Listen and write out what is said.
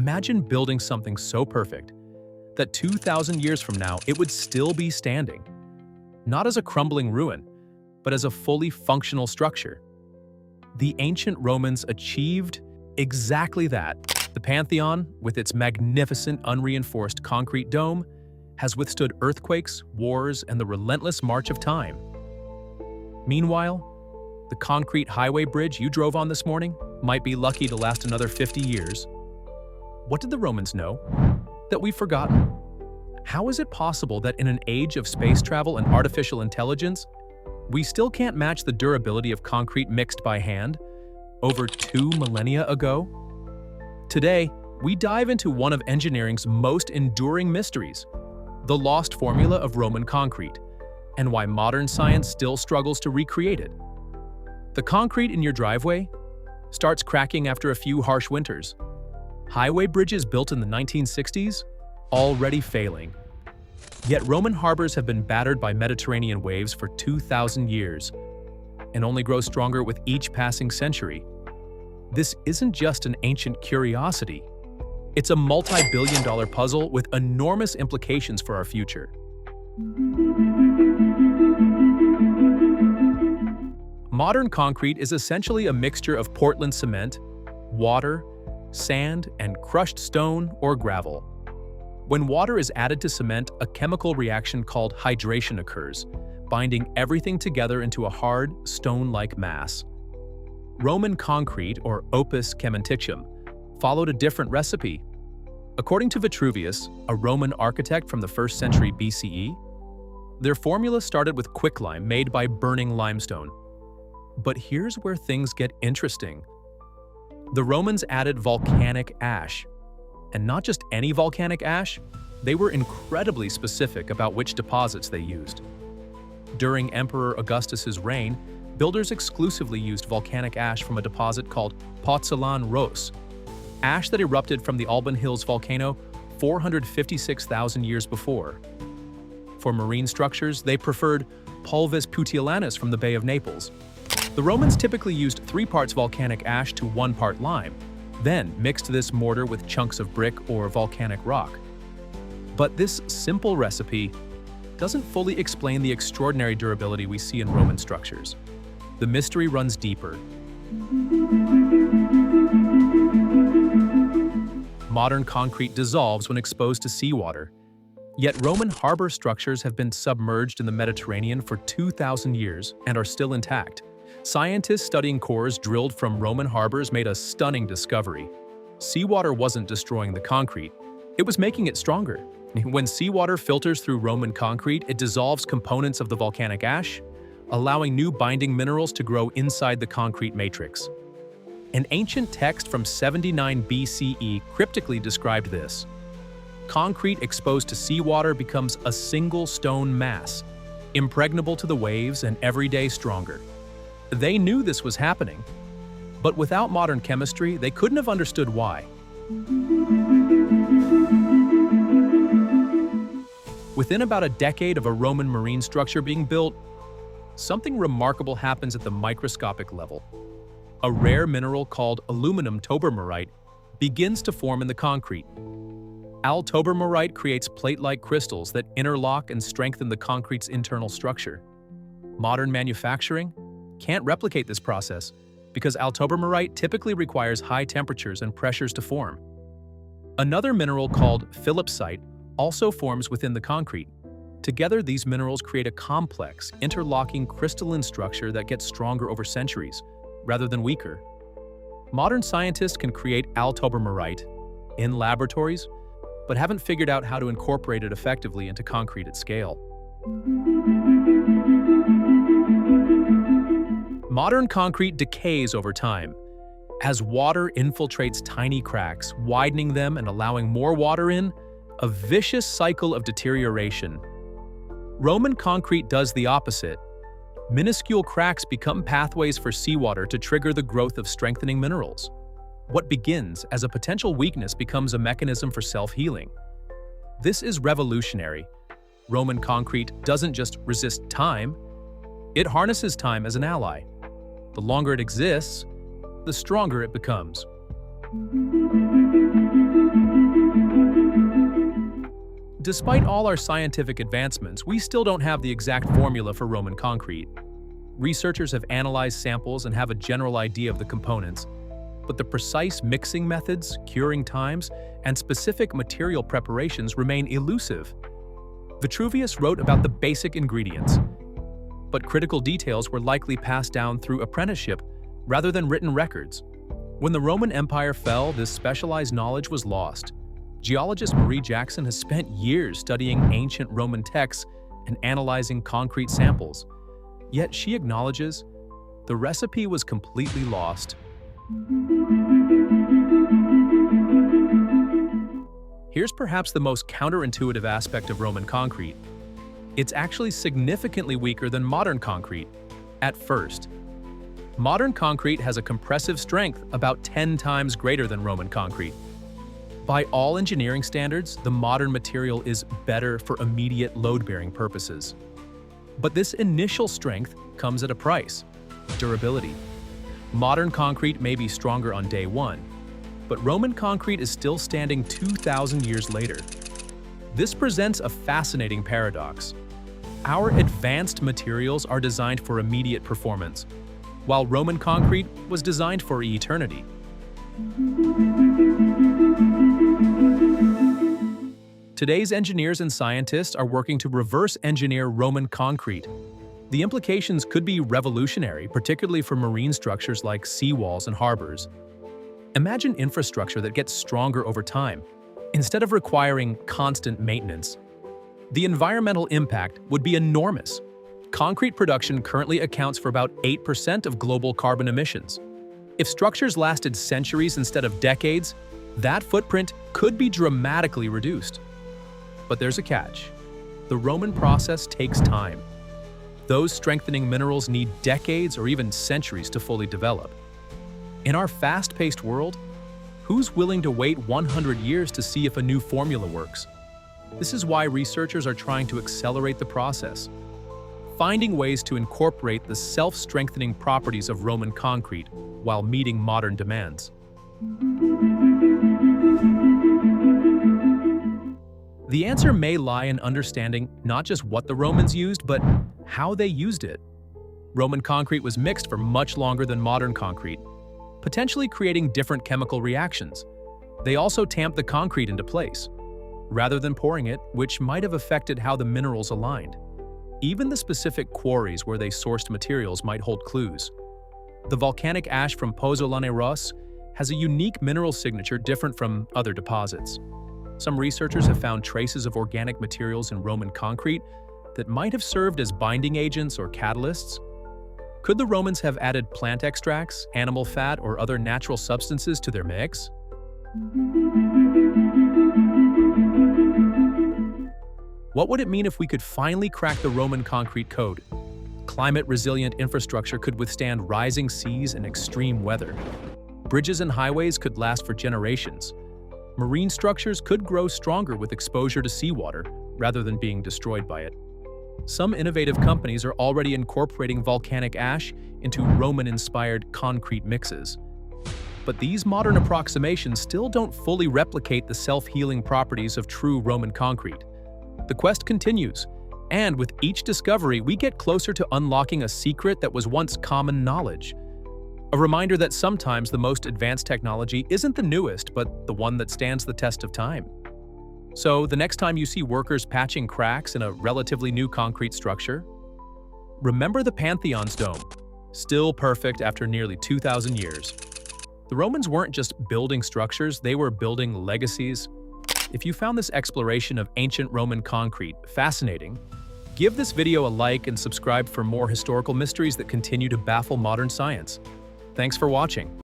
Imagine building something so perfect that 2,000 years from now it would still be standing, not as a crumbling ruin, but as a fully functional structure. The ancient Romans achieved exactly that. The Pantheon, with its magnificent unreinforced concrete dome, has withstood earthquakes, wars, and the relentless march of time. Meanwhile, the concrete highway bridge you drove on this morning might be lucky to last another 50 years. What did the Romans know that we've forgotten? How is it possible that in an age of space travel and artificial intelligence, we still can't match the durability of concrete mixed by hand over 2 millennia ago? Today, we dive into one of engineering's most enduring mysteries, the lost formula of Roman concrete, and why modern science still struggles to recreate it. The concrete in your driveway starts cracking after a few harsh winters. Highway bridges built in the 1960s already failing. Yet Roman harbors have been battered by Mediterranean waves for 2,000 years and only grow stronger with each passing century. This isn't just an ancient curiosity. It's a multi-billion-dollar puzzle with enormous implications for our future. Modern concrete is essentially a mixture of Portland cement, water, sand, and crushed stone or gravel. When water is added to cement, a chemical reaction called hydration occurs, binding everything together into a hard, stone-like mass. Roman concrete, or opus cementicum, followed a different recipe. According to Vitruvius, a Roman architect from the 1st century BCE, their formula started with quicklime made by burning limestone. But here's where things get interesting. The Romans added volcanic ash. And not just any volcanic ash, they were incredibly specific about which deposits they used. During Emperor Augustus's reign, builders exclusively used volcanic ash from a deposit called Pozzolan Ros, ash that erupted from the Alban Hills volcano 456,000 years before. For marine structures, they preferred Pulvis putillanus from the Bay of Naples. The Romans typically used 3 parts volcanic ash to 1 part lime, then mixed this mortar with chunks of brick or volcanic rock. But this simple recipe doesn't fully explain the extraordinary durability we see in Roman structures. The mystery runs deeper. Modern concrete dissolves when exposed to seawater. Yet Roman harbor structures have been submerged in the Mediterranean for 2,000 years and are still intact. Scientists studying cores drilled from Roman harbors made a stunning discovery. Seawater wasn't destroying the concrete, it was making it stronger. When seawater filters through Roman concrete, it dissolves components of the volcanic ash, allowing new binding minerals to grow inside the concrete matrix. An ancient text from 79 BCE cryptically described this. Concrete exposed to seawater becomes a single stone mass, impregnable to the waves and every day stronger. They knew this was happening, but without modern chemistry, they couldn't have understood why. Within about a decade of a Roman marine structure being built, something remarkable happens at the microscopic level. A rare mineral called aluminum tobermorite begins to form in the concrete. Tobermorite creates plate-like crystals that interlock and strengthen the concrete's internal structure. Modern manufacturing can't replicate this process because tobermorite typically requires high temperatures and pressures to form. Another mineral called philipsite also forms within the concrete. Together, these minerals create a complex, interlocking crystalline structure that gets stronger over centuries, rather than weaker. Modern scientists can create tobermorite in laboratories, but haven't figured out how to incorporate it effectively into concrete at scale. Modern concrete decays over time. As water infiltrates tiny cracks, widening them and allowing more water in, a vicious cycle of deterioration. Roman concrete does the opposite. Minuscule cracks become pathways for seawater to trigger the growth of strengthening minerals. What begins as a potential weakness becomes a mechanism for self-healing. This is revolutionary. Roman concrete doesn't just resist time, it harnesses time as an ally. The longer it exists, the stronger it becomes. Despite all our scientific advancements, we still don't have the exact formula for Roman concrete. Researchers have analyzed samples and have a general idea of the components, but the precise mixing methods, curing times, and specific material preparations remain elusive. Vitruvius wrote about the basic ingredients, but critical details were likely passed down through apprenticeship rather than written records. When the Roman Empire fell, this specialized knowledge was lost. Geologist Marie Jackson has spent years studying ancient Roman texts and analyzing concrete samples. Yet she acknowledges the recipe was completely lost. Here's perhaps the most counterintuitive aspect of Roman concrete. It's actually significantly weaker than modern concrete, at first. Modern concrete has a compressive strength about 10 times greater than Roman concrete. By all engineering standards, the modern material is better for immediate load-bearing purposes. But this initial strength comes at a price: durability. Modern concrete may be stronger on day one, but Roman concrete is still standing 2,000 years later. This presents a fascinating paradox. Our advanced materials are designed for immediate performance, while Roman concrete was designed for eternity. Today's engineers and scientists are working to reverse engineer Roman concrete. The implications could be revolutionary, particularly for marine structures like seawalls and harbors. Imagine infrastructure that gets stronger over time, instead of requiring constant maintenance. The environmental impact would be enormous. Concrete production currently accounts for about 8% of global carbon emissions. If structures lasted centuries instead of decades, that footprint could be dramatically reduced. But there's a catch. The Roman process takes time. Those strengthening minerals need decades or even centuries to fully develop. In our fast-paced world, who's willing to wait 100 years to see if a new formula works? This is why researchers are trying to accelerate the process, finding ways to incorporate the self-strengthening properties of Roman concrete while meeting modern demands. The answer may lie in understanding not just what the Romans used, but how they used it. Roman concrete was mixed for much longer than modern concrete, potentially creating different chemical reactions. They also tamped the concrete into place, rather than pouring it, which might have affected how the minerals aligned. Even the specific quarries where they sourced materials might hold clues. The volcanic ash from Pozzolane Ross has a unique mineral signature different from other deposits. Some researchers have found traces of organic materials in Roman concrete that might have served as binding agents or catalysts. Could the Romans have added plant extracts, animal fat, or other natural substances to their mix? What would it mean if we could finally crack the Roman concrete code? Climate-resilient infrastructure could withstand rising seas and extreme weather. Bridges and highways could last for generations. Marine structures could grow stronger with exposure to seawater, rather than being destroyed by it. Some innovative companies are already incorporating volcanic ash into Roman-inspired concrete mixes. But these modern approximations still don't fully replicate the self-healing properties of true Roman concrete. The quest continues, and with each discovery, we get closer to unlocking a secret that was once common knowledge. A reminder that sometimes the most advanced technology isn't the newest, but the one that stands the test of time. So, the next time you see workers patching cracks in a relatively new concrete structure, remember the Pantheon's dome, still perfect after nearly 2,000 years. The Romans weren't just building structures, they were building legacies. If you found this exploration of ancient Roman concrete fascinating, give this video a like and subscribe for more historical mysteries that continue to baffle modern science. Thanks for watching.